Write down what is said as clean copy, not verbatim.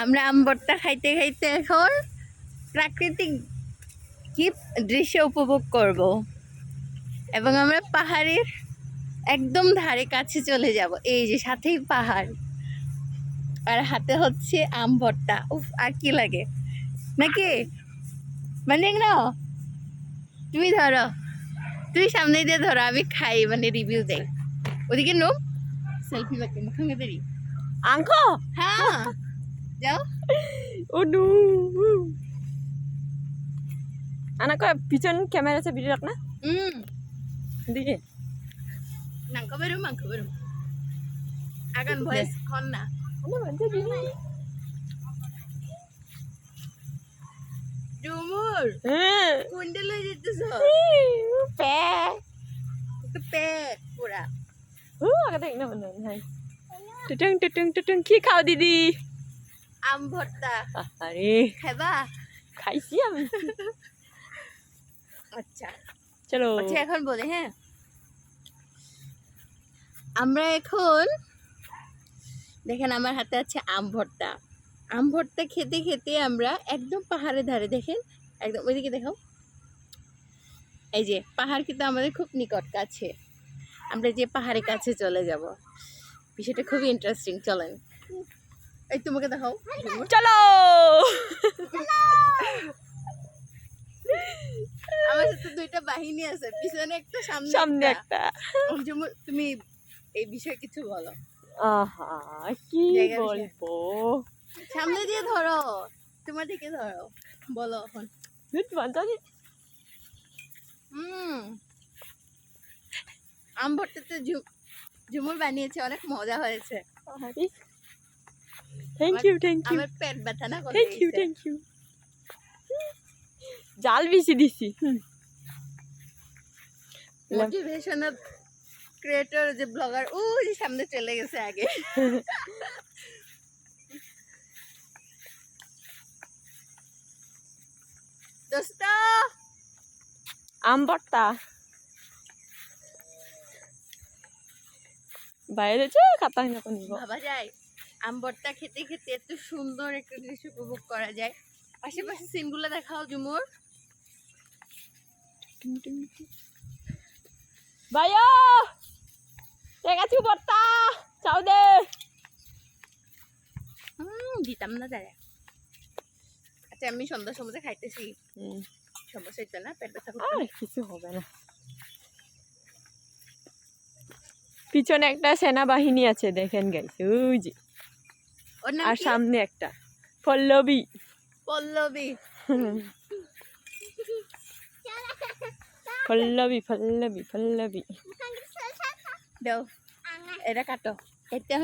আমরা আম ভর্তা খাইতে খাইতে এখন প্রাকৃতিক কি দৃশ্য উপভোগ করব এবং আমরা পাহাড়ের একদম ধারে কাছে চলে যাব। এই যে সাথেই পাহাড় আর হাতে হচ্ছে আম ভর্তা। উফ, আর কি লাগে নাকি? মানে না, তুমি ধরো, তুমি সামনে দিয়ে ধরো, আমি খাই, মানে রিভিউ দেই। ওদিকে নো সেলফি বাকি মুখে দেরি angko হ্যাঁ যাও। aduh anak ko pigeon camera sa video na dike নাঙ্ক বেরো মাংক বেরো আগান ভয়েস খন না ano man sa dini Jhumur কোনটা লই যেতেছ? pe তো পেট পুরা aga tek na man hai tutung ki khao didi আম ভর্তা are খাবা? খাইছি আমি আচ্ছা চলো আচ্ছা এখন বলে, হ্যাঁ আমরা এখন দেখেন আমার হাতে আছে আম ভর্তা। আম ভর্তা খেতে খেতে আমরা একদম পাহাড়ের ধারে, দেখেন একদম ওইদিকে দেখাও, এই যে পাহাড় কিন্তু আমাদের খুব নিকট কাছে। আমরা যে পাহাড়ের কাছে চলে যাব, বিষয়টা খুবই ইন্টারেস্টিং। চলেন, এই তোমাকে দেখাও। চলো আমার সাথে দুইটা বাহিনী আছে, পিছনে একটা সামনে একটা তুমি এই বিষয়ে কিছু বলো। আহা কি জায়গা বলবো সামনে দিয়ে ধরো, তোমার দিকে ধরো, বলো এখন। আম ভর্তা তো ঝুমুর বানিয়েছে, অনেক মজা হয়েছে। থ্যাংক ইউ আমার পেট ব্যথা না করে থ্যাংক ইউ জাল বেশি দিছি মোটিভেশনাল ক্রিয়েটর যে ব্লগার ওই যে সামনে চলে গেছে আগে। দোস্ত আম ভর্তা বাইরে যে খাতা না কোন ভাবা যায় আম ভর্তা খেতে খেতে এত সুন্দর একটা দৃশ্য উপভোগ করা যায়। আশেপাশে সিনগুলো দেখাও ঝুমুর। ভাইয়া দেখাচ্ছি ভর্তা চাও দে দিতাম না দাঁড়া। আচ্ছা আমি সন্ধ্যার সময় খাইতেছি, সমস্যা হইতো না, পেট ব্যথা করতো আর কিছু হবে না। পিছনে একটা সেনাবাহিনী আছে দেখেন গাইস, ওই যে আর সামনে একটা পল্লবী পল্লবী পল্লবী পল্লবী পল্লবী দাও এটা কাটো। এটা